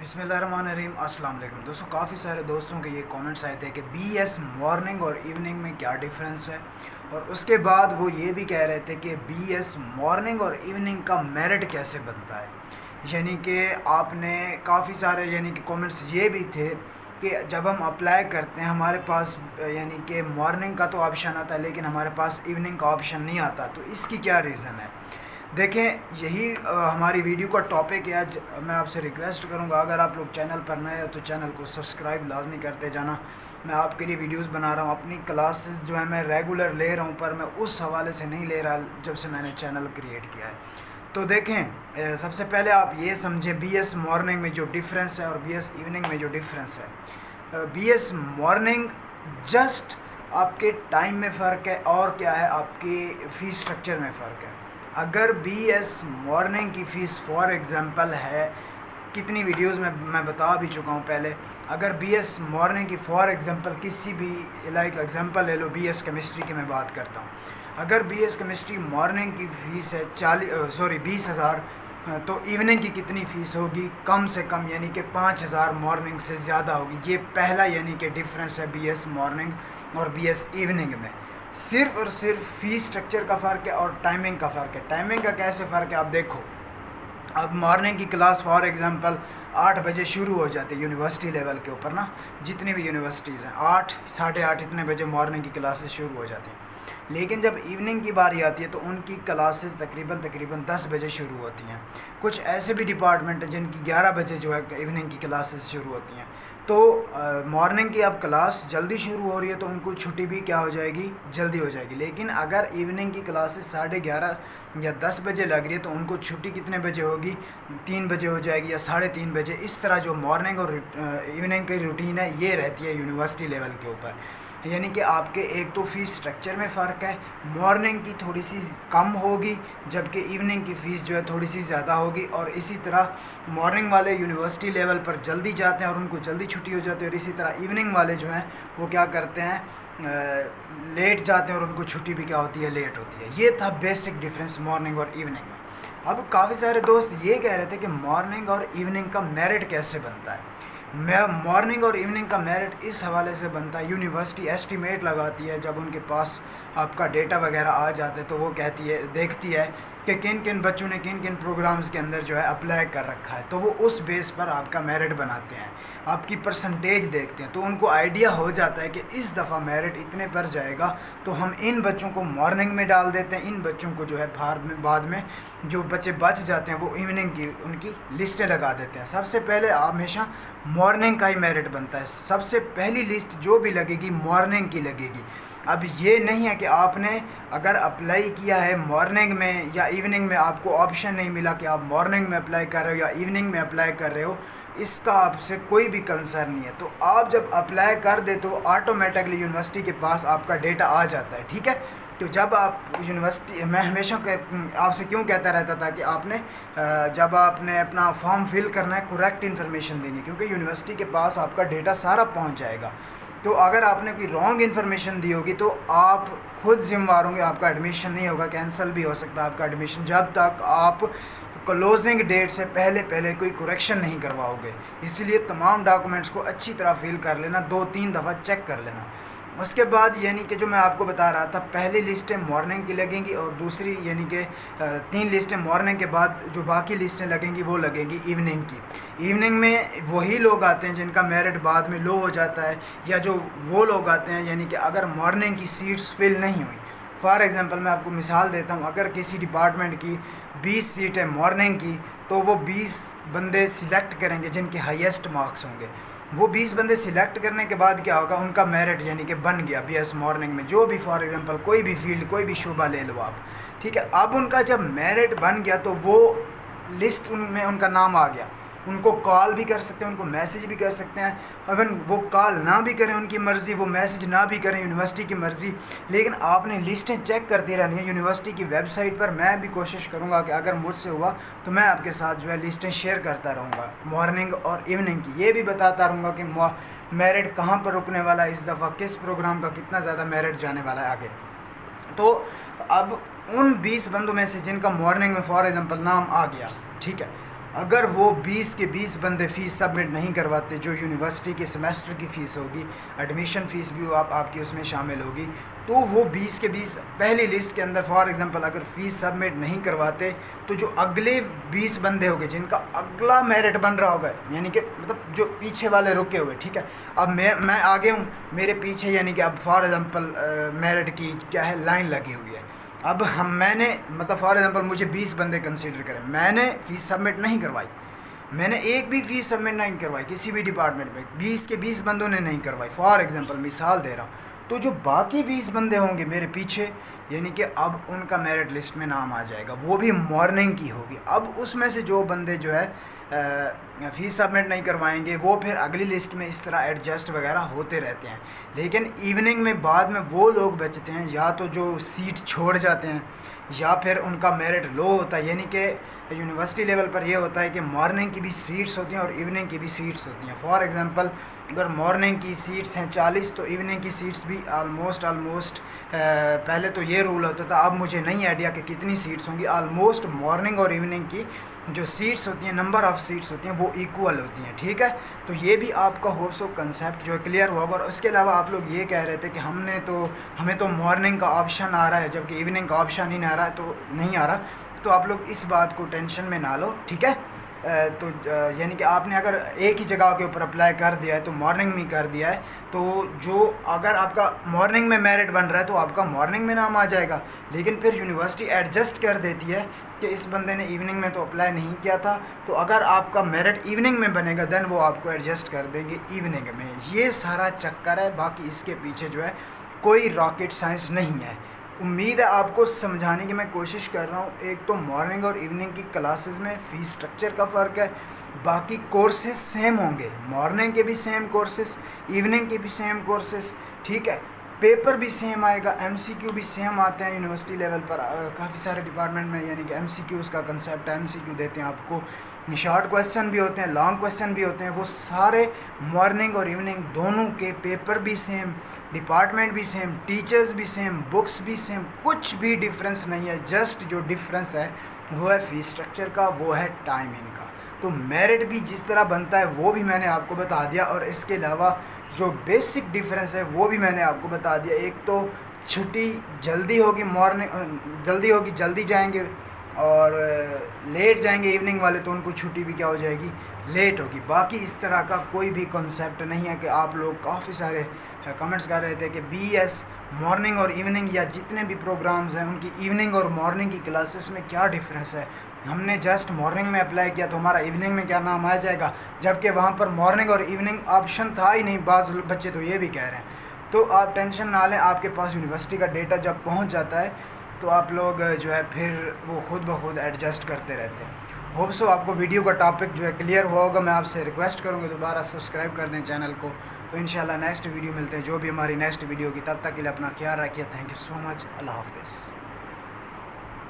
बिस्मिल्लाहिर्रहमानिर्रहीम। अस्सलाम वालेकुम दोस्तों, काफ़ी सारे दोस्तों के ये कमेंट्स आए थे कि बीएस मॉर्निंग और इवनिंग में क्या डिफरेंस है, और उसके बाद वो ये भी कह रहे थे कि बीएस मॉर्निंग और इवनिंग का मेरिट कैसे बनता है। यानी कि आपने काफ़ी सारे कमेंट्स ये भी थे कि जब हम अप्लाई करते हैं हमारे पास यानी कि मॉर्निंग का तो ऑप्शन आता है लेकिन हमारे पास इवनिंग का ऑप्शन नहीं आता, तो इसकी क्या रीज़न है। देखें, यही हमारी वीडियो का टॉपिक है। आज मैं आपसे रिक्वेस्ट करूंगा, अगर आप लोग चैनल पर नए हो तो चैनल को सब्सक्राइब लाजमी करते जाना। मैं आपके लिए वीडियोस बना रहा हूं, अपनी क्लासेस जो है मैं रेगुलर ले रहा हूं, पर मैं उस हवाले से नहीं ले रहा जब से मैंने चैनल क्रिएट किया है। तो देखें, सबसे पहले आप ये समझें बीएस मॉर्निंग में जो डिफरेंस है और बीएस इवनिंग में जो डिफरेंस है। बीएस मॉर्निंग जस्ट आपके टाइम में फ़र्क है, और क्या है, आपके फ़ीस स्ट्रक्चर में फ़र्क है। अगर बीएस मॉर्निंग की फ़ीस फॉर एग्ज़ाम्पल है, कितनी वीडियोस में मैं बता भी चुका हूँ पहले। अगर बीएस मॉर्निंग की फॉर एग्ज़ाम्पल किसी भी एग्ज़ाम्पल ले लो, बीएस केमिस्ट्री की मैं बात करता हूँ। अगर बीएस केमिस्ट्री मॉर्निंग की फ़ीस है 20,000, तो इवनिंग की कितनी फ़ीस होगी, कम से कम यानी कि 5,000 मॉर्निंग से ज़्यादा होगी। ये पहला यानी कि डिफरेंस है बीएस मॉर्निंग और बीएस इवनिंग में। सिर्फ़ और सिर्फ फ़ीस स्ट्रक्चर का फ़र्क है और टाइमिंग का फ़र्क है। टाइमिंग का कैसे फ़र्क है, आप देखो। अब मॉर्निंग की क्लास फॉर एग्ज़ाम्पल 8 बजे शुरू हो जाती है यूनिवर्सिटी लेवल के ऊपर ना, जितनी भी यूनिवर्सिटीज़ हैं 8 साढ़े 8 इतने बजे मॉर्निंग की क्लासेस शुरू हो जाती हैं। लेकिन जब इवनिंग की बारी आती है तो उनकी क्लासेस तकरीबन 10 बजे शुरू होती हैं। कुछ ऐसे भी डिपार्टमेंट हैं जिनकी 11 बजे जो है इवनिंग की क्लासेस शुरू होती हैं। तो मॉर्निंग की अब क्लास जल्दी शुरू हो रही है तो उनको छुट्टी भी क्या हो जाएगी, जल्दी हो जाएगी। लेकिन अगर इवनिंग की क्लासेस 11:30 या 10 बजे लग रही है तो उनको छुट्टी कितने बजे होगी, 3 बजे हो जाएगी या 3:30 बजे। इस तरह जो मॉर्निंग और इवनिंग की रूटीन है ये रहती है यूनिवर्सिटी लेवल के ऊपर। यानी कि आपके एक तो फ़ीस स्ट्रक्चर में फ़र्क है, मॉर्निंग की थोड़ी सी कम होगी जबकि इवनिंग की फ़ीस जो है थोड़ी सी ज़्यादा होगी। और इसी तरह मॉर्निंग वाले यूनिवर्सिटी लेवल पर जल्दी जाते हैं और उनको जल्दी छुट्टी हो जाती है, और इसी तरह इवनिंग वाले जो हैं वो क्या करते हैं, लेट जाते हैं और उनको छुट्टी भी क्या होती है, लेट होती है। ये था बेसिक डिफरेंस मॉर्निंग और इवनिंग में। अब काफ़ी सारे दोस्त ये कह रहे थे कि मॉर्निंग और इवनिंग का मेरिट कैसे बनता है। मॉर्निंग और इवनिंग का मेरिट इस हवाले से बनता है, यूनिवर्सिटी एस्टीमेट लगाती है। जब उनके पास आपका डेटा वगैरह आ जाता है तो वो कहती है, देखती है कि किन किन बच्चों ने किन किन प्रोग्राम्स के अंदर जो है अप्लाई कर रखा है, तो वो उस बेस पर आपका मेरिट बनाते हैं, आपकी परसेंटेज देखते हैं। तो उनको आइडिया हो जाता है कि इस दफ़ा मेरिट इतने पर जाएगा तो हम इन बच्चों को मॉर्निंग में डाल देते हैं, इन बच्चों को जो है बाद में जो बच्चे बच जाते हैं वो इवनिंग की उनकी लिस्टें लगा देते हैं। सबसे पहले हमेशा मॉर्निंग का ही मेरिट बनता है, सबसे पहली लिस्ट जो भी लगेगी मॉर्निंग की लगेगी। अब ये नहीं है कि आपने अगर अप्लाई किया है मॉर्निंग में या इवनिंग में, आपको ऑप्शन नहीं मिला कि आप मॉर्निंग में अप्लाई कर रहे हो या इवनिंग में अप्लाई कर रहे हो, इसका आपसे कोई भी कंसर्न नहीं है। तो आप जब अप्लाई कर दे तो ऑटोमेटिकली यूनिवर्सिटी के पास आपका डेटा आ जाता है, ठीक है। तो जब आप यूनिवर्सिटी, मैं हमेशा आपसे क्यों कहता रहता था कि आपने जब आपने अपना फॉर्म फिल करना है करेक्ट इन्फॉर्मेशन देनी, क्योंकि यूनिवर्सिटी के पास आपका डेटा सारा पहुंच जाएगा। तो अगर आपने कोई रॉन्ग इन्फॉर्मेशन दी होगी तो आप खुद जिम्मेदार होंगे, आपका एडमिशन नहीं होगा, कैंसिल भी हो सकता है आपका एडमिशन, जब तक आप क्लोजिंग डेट से पहले कोई करेक्शन नहीं करवाओगे। इसलिए तमाम डॉक्यूमेंट्स को अच्छी तरह फिल कर लेना, 2-3 दफ़ा चेक कर लेना। उसके बाद यानी कि जो मैं आपको बता रहा था, पहली लिस्टें मॉर्निंग की लगेंगी और दूसरी यानी कि 3 लिस्टें मॉर्निंग के बाद जो बाकी लिस्टें लगेंगी वो लगेंगी इवनिंग की। इवनिंग में वही लोग आते हैं जिनका मेरिट बाद में लो हो जाता है, या जो वो लोग आते हैं यानी कि अगर मॉर्निंग की सीट्स फिल नहीं हुई। फॉर एग्ज़ाम्पल मैं आपको मिसाल देता हूँ, अगर किसी डिपार्टमेंट की 20 सीट है मॉर्निंग की, तो वो 20 बंदे सिलेक्ट करेंगे जिनके हाईएस्ट मार्क्स होंगे। वो 20 बंदे सिलेक्ट करने के बाद क्या होगा, उनका मेरिट यानी कि बन गया बीएस मॉर्निंग में, जो भी फॉर एग्जांपल कोई भी फील्ड कोई भी शोबा ले लो आप, ठीक है। अब उनका जब मेरिट बन गया तो वो लिस्ट उनमें उनका नाम आ गया, उनको कॉल भी कर सकते हैं, उनको मैसेज भी कर सकते हैं। अगर वो कॉल ना भी करें उनकी मर्ज़ी, वो मैसेज ना भी करें यूनिवर्सिटी की मर्ज़ी, लेकिन आपने लिस्टें चेक करती रहनी है यूनिवर्सिटी की वेबसाइट पर। मैं भी कोशिश करूँगा कि अगर मुझसे हुआ तो मैं आपके साथ जो है लिस्टें शेयर करता रहूँगा मॉर्निंग और इवनिंग की। ये भी बताता रहूँगा कि मेरिट कहाँ पर रुकने वाला है इस दफ़ा, किस प्रोग्राम का कितना ज़्यादा मेरिट जाने वाला है आगे। तो अब उन 20 बंदों में से जिनका मॉर्निंग में फॉर एग्ज़ाम्पल नाम आ गया, ठीक है, اگر وہ 20 کے 20 بندے فیس سبمٹ نہیں کرواتے، جو یونیورسٹی کے سیمیسٹر کی فیس ہوگی، ایڈمیشن فیس بھی آپ کی اس میں شامل ہوگی، تو وہ 20 کے 20 پہلی لسٹ کے اندر فار ایگزامپل اگر فیس سبمٹ نہیں کرواتے تو جو اگلے 20 بندے ہوگے جن کا اگلا میرٹ بن رہا ہوگا، یعنی کہ مطلب جو پیچھے والے رکے ہوئے، ٹھیک ہے، اب میں آگے ہوں، میرے پیچھے یعنی کہ اب فار ایگزامپل میرٹ کی کیا ہے لائن لگی ہوئی ہے، اب میں نے مطلب فار ایگزامپل مجھے 20 بندے کنسیڈر کریں، میں نے فیس سبمٹ نہیں کروائی، میں نے ایک بھی فیس سبمٹ نہیں کروائی کسی بھی ڈپارٹمنٹ میں، 20 کے 20 بندوں نے نہیں کروائی، فار ایگزامپل مثال دے رہا ہوں، تو جو باقی 20 بندے ہوں گے میرے پیچھے، یعنی کہ اب ان کا میرٹ لسٹ میں نام آ جائے گا، وہ بھی مارننگ کی ہوگی۔ اب اس میں سے جو بندے جو ہے فیس سبمٹ نہیں کروائیں گے وہ پھر اگلی لسٹ میں اس طرح ایڈجسٹ وغیرہ ہوتے رہتے ہیں، لیکن ایوننگ میں بعد میں وہ لوگ بچتے ہیں یا تو جو سیٹ چھوڑ جاتے ہیں یا پھر ان کا میرٹ لو ہوتا ہے، یعنی کہ یونیورسٹی لیول پر یہ ہوتا ہے کہ مارننگ کی بھی سیٹس ہوتی ہیں اور ایوننگ کی بھی سیٹس ہوتی ہیں۔ فار ایگزامپل اگر مارننگ کی سیٹس ہیں 40 تو ایوننگ کی سیٹس بھی آلموسٹ پہلے تو یہ رول ہوتا تھا، اب مجھے نہیں آئیڈیا کہ کتنی سیٹس ہوں گی، آلموسٹ مارننگ اور ایوننگ کی جو سیٹس ہوتی ہیں، نمبر آف سیٹس ہوتی ہیں وہ ایکول ہوتی ہیں، ٹھیک ہے۔ تو یہ بھی آپ کا ہوپ سو کنسیپٹ جو ہے کلیئر ہوگا۔ اور اس کے علاوہ آپ لوگ یہ کہہ رہے تھے کہ ہمیں تو مارننگ کا آپشن آ رہا ہے جبکہ ایوننگ کا آپشن ہی نہیں آ رہا، تو آپ لوگ اس بات کو ٹینشن میں نہ لو، ٹھیک ہے۔ تو یعنی کہ آپ نے اگر ایک ہی جگہ کے اوپر اپلائی کر دیا ہے تو مارننگ میں کر دیا ہے، تو جو اگر آپ کا مارننگ میں میرٹ بن رہا ہے تو آپ کا مارننگ میں نام آ جائے گا، لیکن پھر یونیورسٹی ایڈجسٹ کر دیتی ہے کہ اس بندے نے ایوننگ میں تو اپلائی نہیں کیا تھا، تو اگر آپ کا میرٹ ایوننگ میں بنے گا دین وہ آپ کو ایڈجسٹ کر دیں گے ایوننگ میں۔ یہ سارا چکر ہے، باقی اس کے پیچھے جو ہے کوئی راکٹ سائنس نہیں ہے۔ امید ہے آپ کو سمجھانے کی میں کوشش کر رہا ہوں۔ ایک تو مارننگ اور ایوننگ کی کلاسز میں فیس سٹرکچر کا فرق ہے، باقی کورسز سیم ہوں گے، مارننگ کے بھی سیم کورسز، ایوننگ کے بھی سیم کورسز، ٹھیک ہے، پیپر بھی سیم آئے گا، ایم سی کیو بھی سیم آتے ہیں یونیورسٹی لیول پر کافی سارے ڈپارٹمنٹ میں، یعنی کہ ایم سی کیوز کا کنسیپٹ ہے، ایم سی کیو دیتے ہیں آپ کو، شارٹ کویسچن بھی ہوتے ہیں، لانگ کویسچن بھی ہوتے ہیں، وہ سارے مارننگ اور ایوننگ دونوں کے پیپر بھی سیم، ڈپارٹمنٹ بھی سیم، ٹیچرز بھی سیم، بکس بھی سیم، کچھ بھی ڈفرینس نہیں ہے، جسٹ جو ڈفرینس ہے وہ ہے فیس سٹرکچر کا، وہ ہے ٹائمنگ کا۔ تو میرٹ بھی جس طرح بنتا ہے وہ بھی میں نے آپ کو بتا دیا، اور اس کے علاوہ جو بیسک ڈفرینس ہے وہ بھی میں نے آپ کو بتا دیا۔ ایک تو چھٹی جلدی ہوگی، جلدی جائیں گے، اور لیٹ جائیں گے ایوننگ والے تو ان کو چھٹی بھی کیا ہو جائے گی، لیٹ ہوگی۔ باقی اس طرح کا کوئی بھی کنسیپٹ نہیں ہے کہ آپ لوگ کافی سارے کمنٹس کر رہے تھے کہ بی ایس مارننگ اور ایوننگ یا جتنے بھی پروگرامز ہیں ان کی ایوننگ اور مارننگ کی کلاسز میں کیا ڈفرینس ہے، ہم نے جسٹ مارننگ میں اپلائی کیا تو ہمارا ایوننگ میں کیا نام آ جائے گا، جبکہ وہاں پر مارننگ اور ایوننگ آپشن تھا ہی نہیں۔ بعض بچے تو یہ بھی کہہ رہے ہیں، تو آپ ٹینشن نہ لیں، آپ کے پاس یونیورسٹی کا ڈیٹا جب پہنچ جاتا ہے تو آپ لوگ جو ہے پھر وہ خود بخود ایڈجسٹ کرتے رہتے ہیں۔ ہوپ سو آپ کو ویڈیو کا ٹاپک جو ہے کلیئر ہوگا۔ میں آپ سے ریکویسٹ کروں گا دوبارہ سبسکرائب کر دیں چینل کو، تو انشاءاللہ نیکسٹ ویڈیو ملتے ہیں، جو بھی ہماری نیکسٹ ویڈیو کی، تب تک کے لیے اپنا خیال رکھیے۔ تھینک یو سو مچ، اللہ حافظ۔